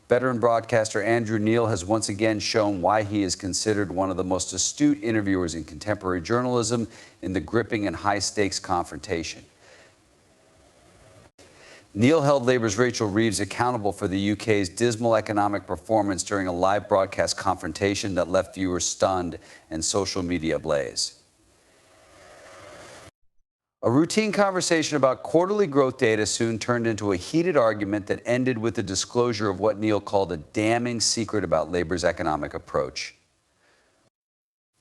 Veteran broadcaster Andrew Neil has once again shown why he is considered one of the most astute interviewers in contemporary journalism in the gripping and high-stakes confrontation. Neil held Labour's Rachel Reeves accountable for the UK's dismal economic performance during a live broadcast confrontation that left viewers stunned and social media ablaze. A routine conversation about quarterly growth data soon turned into a heated argument that ended with the disclosure of what Neil called a damning secret about Labour's economic approach.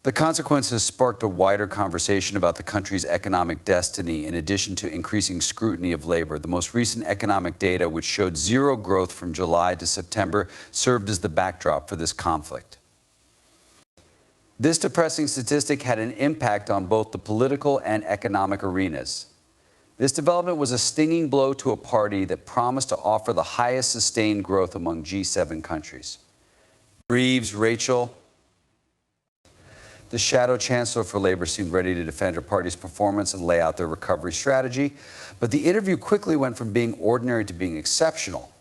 The consequences sparked a wider conversation about the country's economic destiny, in addition to increasing scrutiny of Labour. The most recent economic data, which showed zero growth from July to September, served as the backdrop for this conflict. This depressing statistic had an impact on both the political and economic arenas. This development was a stinging blow to a party that promised to offer the highest sustained growth among G7 countries. Reeves, Rachel, the shadow chancellor for Labour, seemed ready to defend her party's performance and lay out their recovery strategy, but the interview quickly went from being ordinary to being exceptional.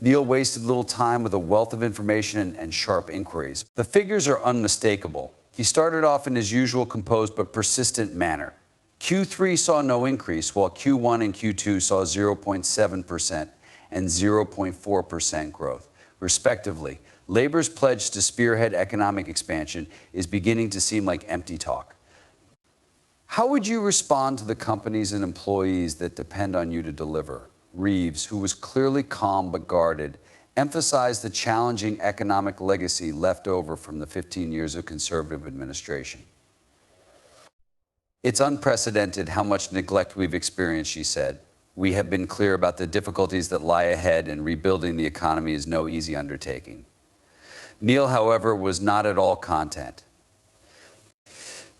Neil wasted little time with a wealth of information and sharp inquiries. The figures are unmistakable. He started off in his usual composed but persistent manner. Q3 saw no increase, while Q1 and Q2 saw 0.7% and 0.4% growth, respectively. Labour's pledge to spearhead economic expansion is beginning to seem like empty talk. How would you respond to the companies and employees that depend on you to deliver? Reeves, who was clearly calm but guarded, emphasized the challenging economic legacy left over from the 15 years of Conservative administration. It's unprecedented how much neglect we've experienced, she said. We have been clear about the difficulties that lie ahead, and rebuilding the economy is no easy undertaking. Neil, however, was not at all content.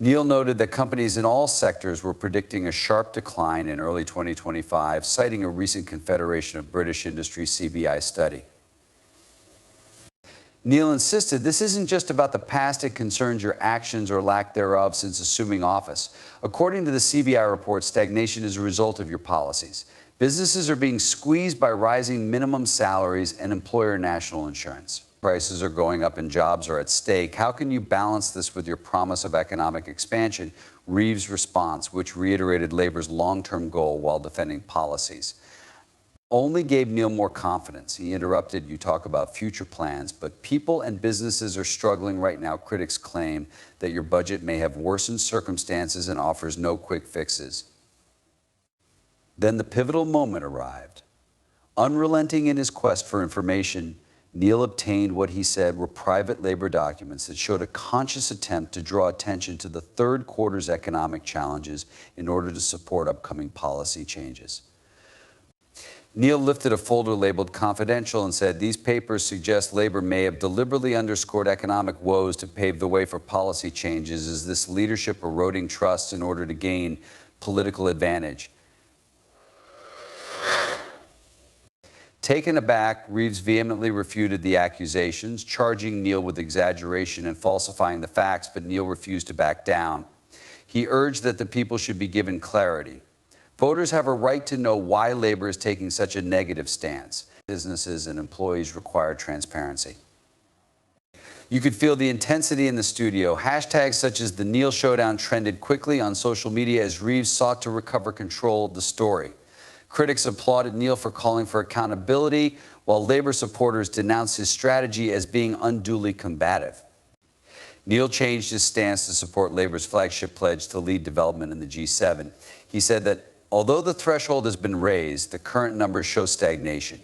Neil noted that companies in all sectors were predicting a sharp decline in early 2025, citing a recent Confederation of British Industry (CBI) study. Neil insisted this isn't just about the past, it concerns your actions or lack thereof since assuming office. According to the CBI report, stagnation is a result of your policies. Businesses are being squeezed by rising minimum salaries and employer national insurance. Prices are going up and jobs are at stake. How can you balance this with your promise of economic expansion? Reeves' response, which reiterated Labour's long-term goal while defending policies, only gave Neil more confidence. He interrupted, "You talk about future plans, but people and businesses are struggling right now. Critics claim that your budget may have worsened circumstances and offers no quick fixes." Then the pivotal moment arrived. Unrelenting in his quest for information, Neil obtained what he said were private Labour documents that showed a conscious attempt to draw attention to the third quarter's economic challenges in order to support upcoming policy changes. Neil lifted a folder labeled confidential and said, "These papers suggest Labour may have deliberately underscored economic woes to pave the way for policy changes. Is this leadership eroding trust in order to gain political advantage?" Taken aback, Reeves vehemently refuted the accusations, charging Neil with exaggeration and falsifying the facts, but Neil refused to back down. He urged that the people should be given clarity. Voters have a right to know why Labour is taking such a negative stance. Businesses and employees require transparency. You could feel the intensity in the studio. Hashtags such as the Neil Showdown trended quickly on social media as Reeves sought to recover control of the story. Critics applauded Neil for calling for accountability, while Labour supporters denounced his strategy as being unduly combative. Neil changed his stance to support Labour's flagship pledge to lead development in the G7. He said that although the threshold has been raised, the current numbers show stagnation,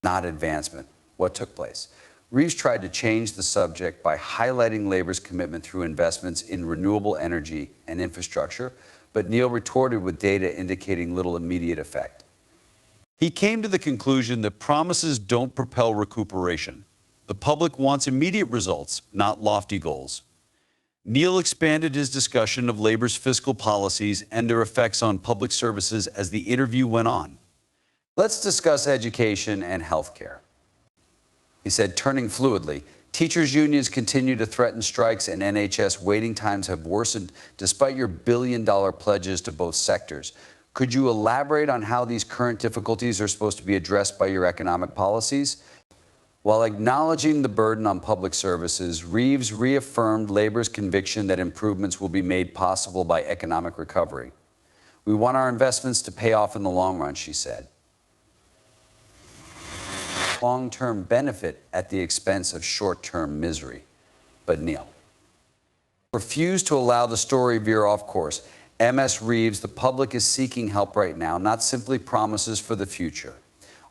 not advancement. What took place? Reeves tried to change the subject by highlighting Labour's commitment through investments in renewable energy and infrastructure, but Neil retorted with data indicating little immediate effect. He came to the conclusion that promises don't propel recuperation. The public wants immediate results, not lofty goals. Neil expanded his discussion of Labour's fiscal policies and their effects on public services as the interview went on. Let's discuss education and healthcare. He said, turning fluidly, teachers' unions continue to threaten strikes and NHS waiting times have worsened despite your billion-dollar pledges to both sectors. Could you elaborate on how these current difficulties are supposed to be addressed by your economic policies? While acknowledging the burden on public services, Reeves reaffirmed labor's conviction that improvements will be made possible by economic recovery. We want our investments to pay off in the long run, she said. Long-term benefit at the expense of short-term misery. But Neil refused to allow the story veer off course. MS Reeves, the public is seeking help right now, not simply promises for the future.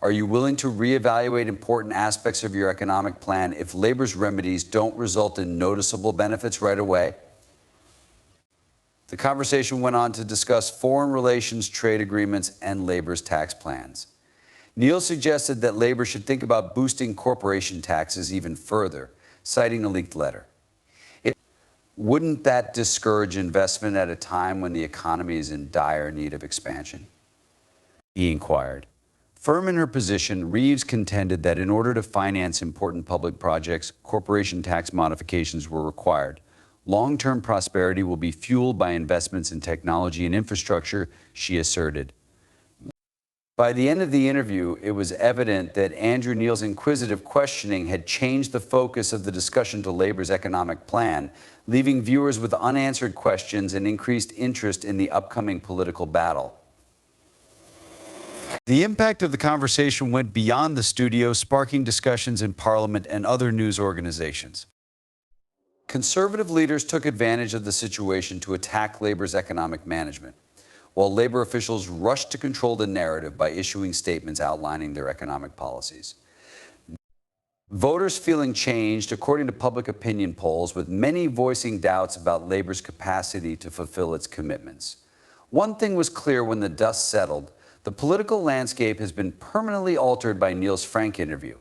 Are you willing to reevaluate important aspects of your economic plan if labor's remedies don't result in noticeable benefits right away? The conversation went on to discuss foreign relations, trade agreements, and labor's tax plans. Neil suggested that labor should think about boosting corporation taxes even further, citing a leaked letter. Wouldn't that discourage investment at a time when the economy is in dire need of expansion? He inquired. Firm in her position, Reeves contended that in order to finance important public projects, corporation tax modifications were required. Long-term prosperity will be fueled by investments in technology and infrastructure, she asserted. By the end of the interview, it was evident that Andrew Neil's inquisitive questioning had changed the focus of the discussion to labor's economic plan, leaving viewers with unanswered questions and increased interest in the upcoming political battle. The impact of the conversation went beyond the studio, sparking discussions in Parliament and other news organizations. Conservative leaders took advantage of the situation to attack labor's economic management, while labor officials rushed to control the narrative by issuing statements outlining their economic policies. Voters feeling changed, according to public opinion polls, with many voicing doubts about labor's capacity to fulfill its commitments. One thing was clear when the dust settled: the political landscape has been permanently altered by Neil's frank interview.